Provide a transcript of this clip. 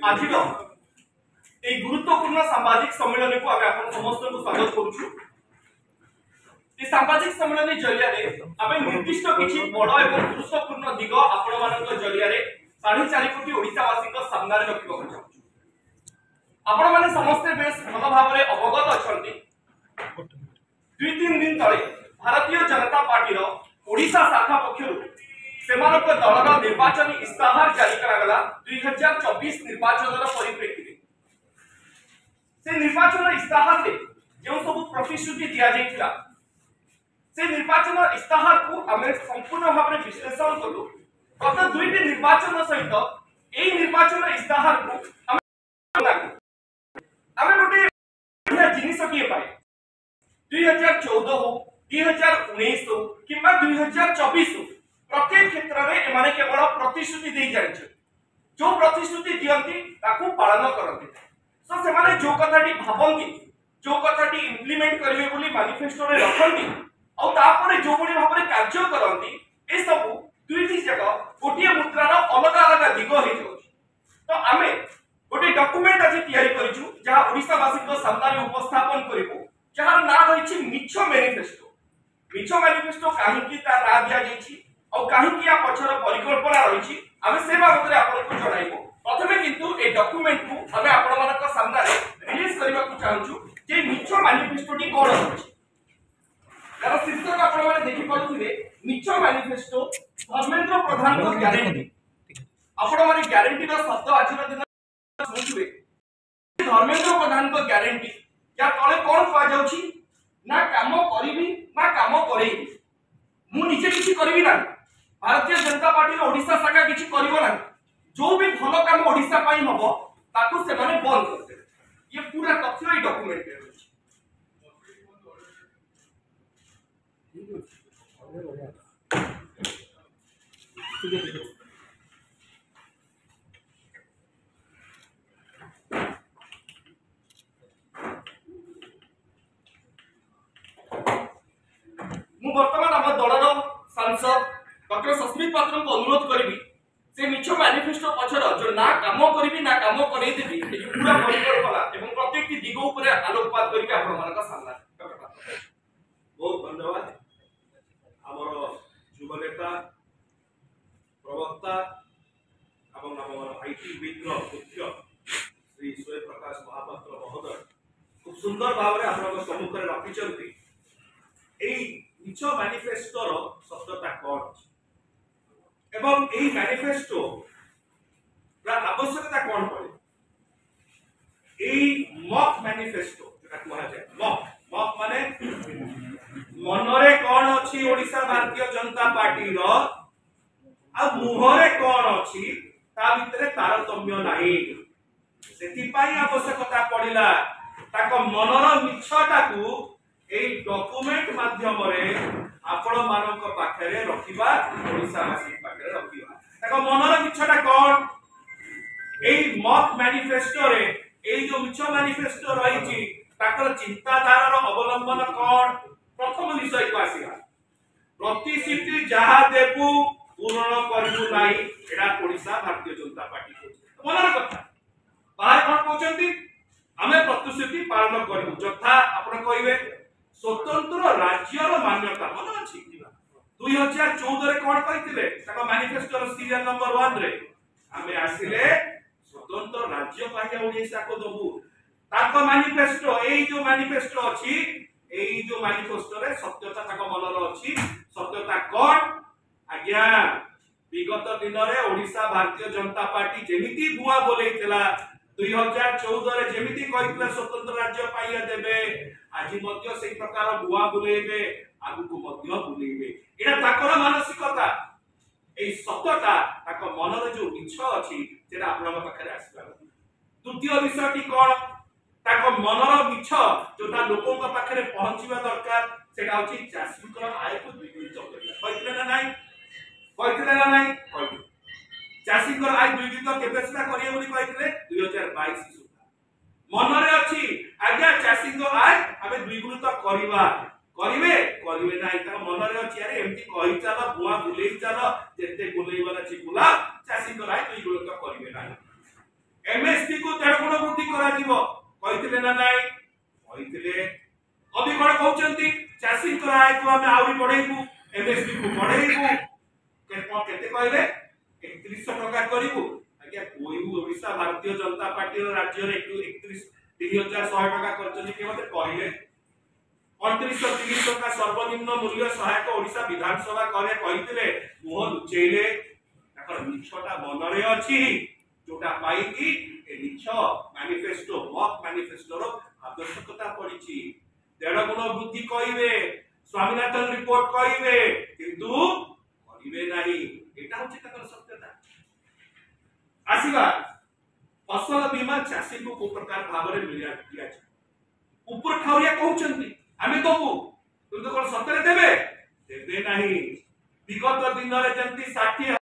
आज गुरुत्वपूर्ण सामाजिक सम्मेलन को आम समस्त को स्वागत करुचु। सामाजिक सम्मेलन जरिया निर्दिष्ट किसी बड़ और गुरुत्वपूर्ण दिग आपण जरिया 4.5 कोटी ओडिशावासी सामने रखा आपण मैंने समस्ते बेस भल भाव अवगत अच्छा। 2-3 दिन तले भारतीय जनता पार्टी ओडिशा शाखा पक्षर दलर निर्वाचन इस्ताहार जारी करागला 2024 निर्वाचन परिप्रेक्षी से निर्वाचन इस्ताहार जो सब प्रतिश्रुति दि जाइथिला से निर्वाचन इस्ताहार को आम संपूर्ण भाव में विश्लेषण कलु। गत 2टी निर्वाचन सहित यही निर्वाचन इस्ताहार को आम गोटे जिनिस किए पाए 2014 हो 2019 हो कि 2024 हो प्रत्येक क्षेत्र में एमाने केवल प्रतिश्रुति दे जानिछ जो प्रतिश्रुति दियंती ताकू पालन करंती सो से माने जो कथाटी भाबंती जो कथाटी इंप्लीमेंट करिवे बोली मैनिफेस्टो रे रखंती और तापरे जो बड़ी भाबरे कार्य करंती ए सब दुईटी जगह गोटिए मुद्रार अलग अलग दिग हे जाउछ। तो आमे गोटे डॉक्यूमेंट आज तैयारी करिछु जहा ओडिसा वासी को सामने उपस्थापन करिवो जहार ना रहिछि मिछो मैनिफेस्टो। मिछो मैनिफेस्टो काहे की ता ना दिया जाइछि और काहे की या पछर परिकल्पना रहिछि आमे से बाबत रे आपनको जणाइबो। प्रथमे किंतु ए डॉक्यूमेंट को हमें आपण मानक सामने रिलीज करबा को चाहूछु जे मिछो मैनिफेस्टोटी कोन अछि। यार शीर्षक आपण माने देखि पाउथिबे मिछो मैनिफेस्टो धर्मेंद्र प्रधान को ग्यारंटी। आपण माने ग्यारंटी रो शब्द आजिर दिन सुनिबे धर्मेंद्र प्रधान को ग्यारंटी या तळे कोन पा जाउछि ना काम करिवि ना काम करेइबि मु निजे किछि करिवि ना भारतीय जनता पार्टी रो ओडिसा शाखा किछि करिवो ना जो भी भलो काम ओडिसा पाई हबो ताकू से माने बंद कर दे। ये पूरा तथ्य ई डॉक्यूमेंट में अछि। मु वर्तमान हम दलर सांसद डॉक्टर सस्मित पात्र को अनुरोध करी से मिछो मैनिफेस्टो पछर जो ना काम करी ना काम करई देबी ए पूरा परिकल्पना एवं प्रत्येक दिग ऊपर आलोकपात करके आपण मानक सामना बहुत धन्यवाद। हमर युवा नेता प्रवक्ता एवं हमर आईटी विद्रो मुख्य श्री सूर्य प्रकाश महापात्र महोदय खूब सुंदर भाव में हमर सम्मुख रे रखिचंती एई मिछो मैनिफेस्टो रो सत्यता कोन एवं एई मैनिफेस्टो रा आवश्यकता कोन पड़े। एई मॉक मैनिफेस्टो जेटा कहला जाय मॉक माने मनरे कोन अछि ओडिसा भारतीय जनता पार्टी रो आ मुहरे कोन अछि ता भितरे तारतम्य नाही सेति पाई आवश्यकता पड़िला ताको मनर मिछटा को एई डॉक्यूमेंट माध्यम रे आपण मानक पाखरे रखिबा ओडिसा वासी पाखरे रखिबा ताको मनर मिछटा कोन एई मॉक मैनिफेस्टो रे एई जो मिछ मैनिफेस्टो रहिछि ताकर चिंताधारा रो अवलंबन कोन प्रथम विषय को आसीला प्रतिश्रुति जहा देबु पूर्ण करबु नाही एडा ओडिसा भारतीय जनता पार्टी को मनर कथा बाहर कोन कहउचंती हमें प्रतिश्रुति पालन करबु जथा आपण कहिबे स्वतंत्र राज्य रो मान्यता मन अछि 2014 रे कोन कहिथिले ताको मैनिफेस्टो रो सीरियल नंबर 1 रे हमें आसिले स्वतंत्र राज्य पाइया ओडिसा को दबु ताको मैनिफेस्टो एई जो मैनिफेस्टो अछि एई जो मैनिफेस्टो रे सत्यता ताको मनर अछि सत्यता कोन आज्ञा विगत दिन रे ओडिसा भारतीय जनता पार्टी जेमिति बुआ बोलेइतला 2014 रे जेमिति कहितला स्वतंत्र राज्य पाइया देबे आज मध्य सेही प्रकार बुआ बुलेइबे आगु को मध्य बुलेइबे एटा ताकर मानसिकता एई सत्यता ताको मनर जो इच्छा अछि सेटा आपन पाखरे आसीबा। द्वितीय विषयटी कोन ताको मनर मिछ जोटा लोकों का पाखरे पहुंचीबा दरकार सेटा होची चासी को आय को द्विगुणित करबा कहितले ना नाही चासी को आय द्विगुणित केबे सेटा करिए बोली कहितले 2022 सुधा मनरे अछि आज्ञा चासी को आय हमें द्विगुणित करबा करिवे नाही ता मनरे अछि अरे एमती कहि चाला बुआ बुलेई चाला जेते बुलेई वाला छी बुला चासी को आय द्विगुणित करिवे नाही एमएस टका करिवु आज्ञा कोई ओडिशा भारतीय जनता पार्टी रो राज्य रे 3100 टका करचनी के मते कहले 2930 टका सर्वनिम्न मूल्य सहायक ओडिशा विधानसभा करे कहितले मुह लुचेइले ताकर मिछटा मनरे अछि जोटा पाई कि ए मिछ मैनिफेस्टो मॉक मैनिफेस्टो रो आवश्यकता पड़िछि 1.5 गुण वृद्धि कहिबे स्वामीनाथन रिपोर्ट कहिबे किंतु करिवे नाही एटा होछि ताकर सत्यता आसीबा फसल बीमा चाषी को को प्रकार भाबरे मिलिया दिया ऊपर ठाउरिया कहउचंती आमे दबु तुम तो कोन सत्य देबे देबे नाही विगत दिन रे जंती 60